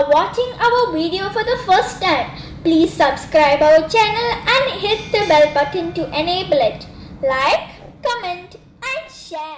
are watching our video for the first time, please subscribe our channel and hit the bell button to enable it. Like, comment and share.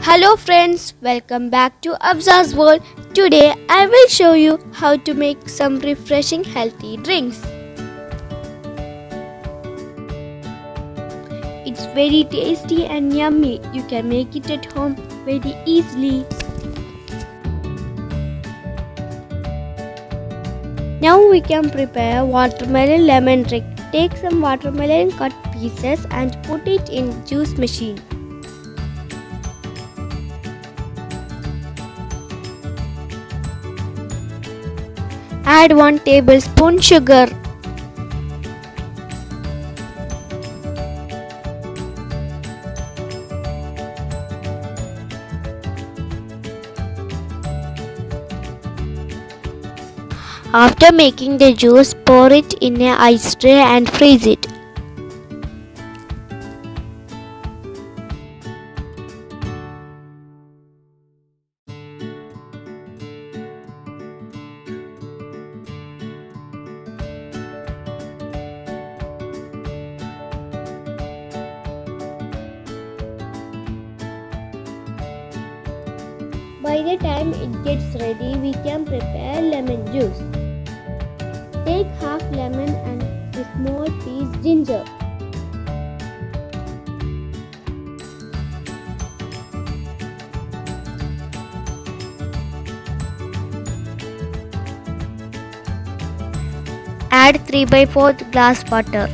Hello friends, welcome back to Afza's world. Today I will show you how to make some refreshing healthy drinks. It's very tasty and yummy. You can make it at home very easily. Now we can prepare watermelon lemon drink. Take some watermelon cut pieces and put it in juice machine. Add 1 tablespoon sugar. After making the juice, pour it in an ice tray and freeze it. By the time it gets ready, we can prepare lemon juice. Take half lemon and a small piece ginger. Add 3/4 glass water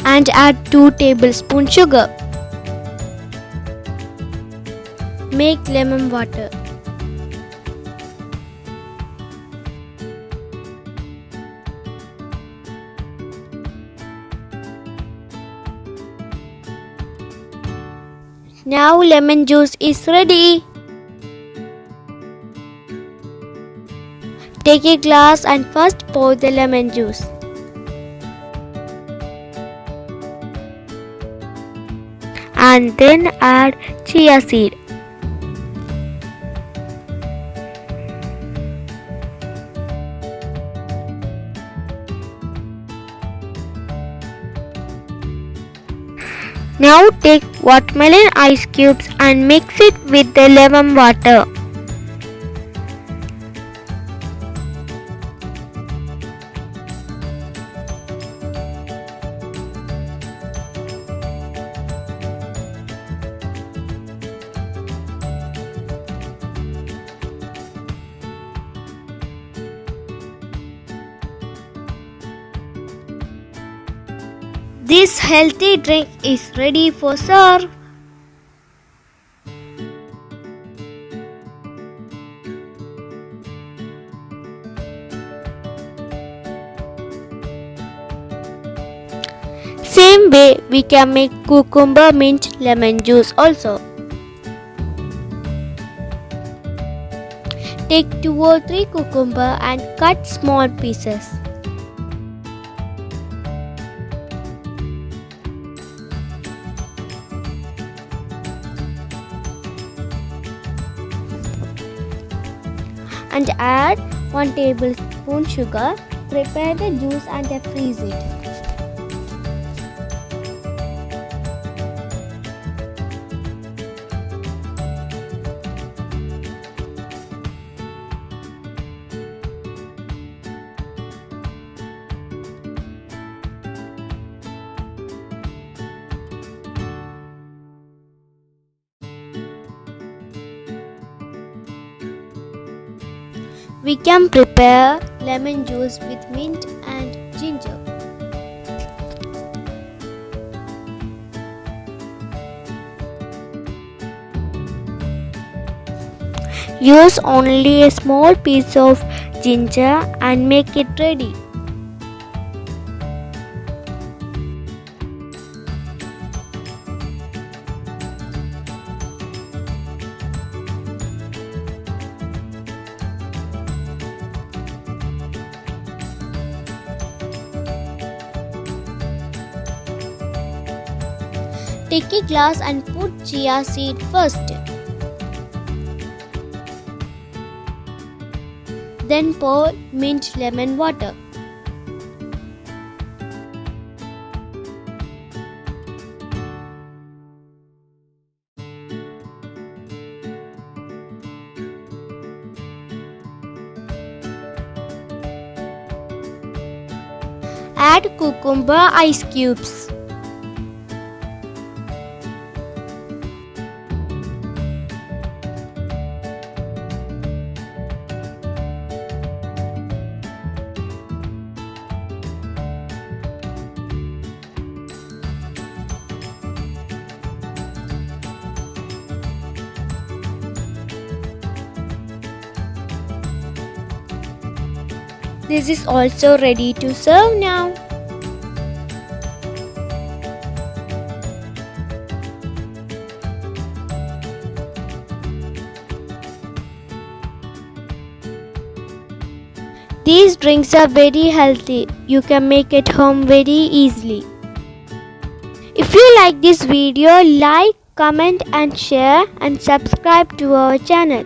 and add 2 tablespoons sugar. Make lemon water. Now lemon juice is ready. Take a glass and first pour the lemon juice. And then add chia seed. Now take watermelon ice cubes and mix it with the lemon water. This healthy drink is ready for serve. Same way we can make cucumber mint lemon juice also. Take 2 or 3 cucumber and cut small pieces. And add 1 tablespoon sugar. Prepare the juice and freeze it. We can prepare lemon juice with mint and ginger. Use only a small piece of ginger and make it ready. Take a glass and put chia seed first. Then pour mint lemon water. Add cucumber ice cubes. This is also ready to serve now. These drinks are very healthy. You can make at home very easily. If you like this video, like, comment and share and subscribe to our channel.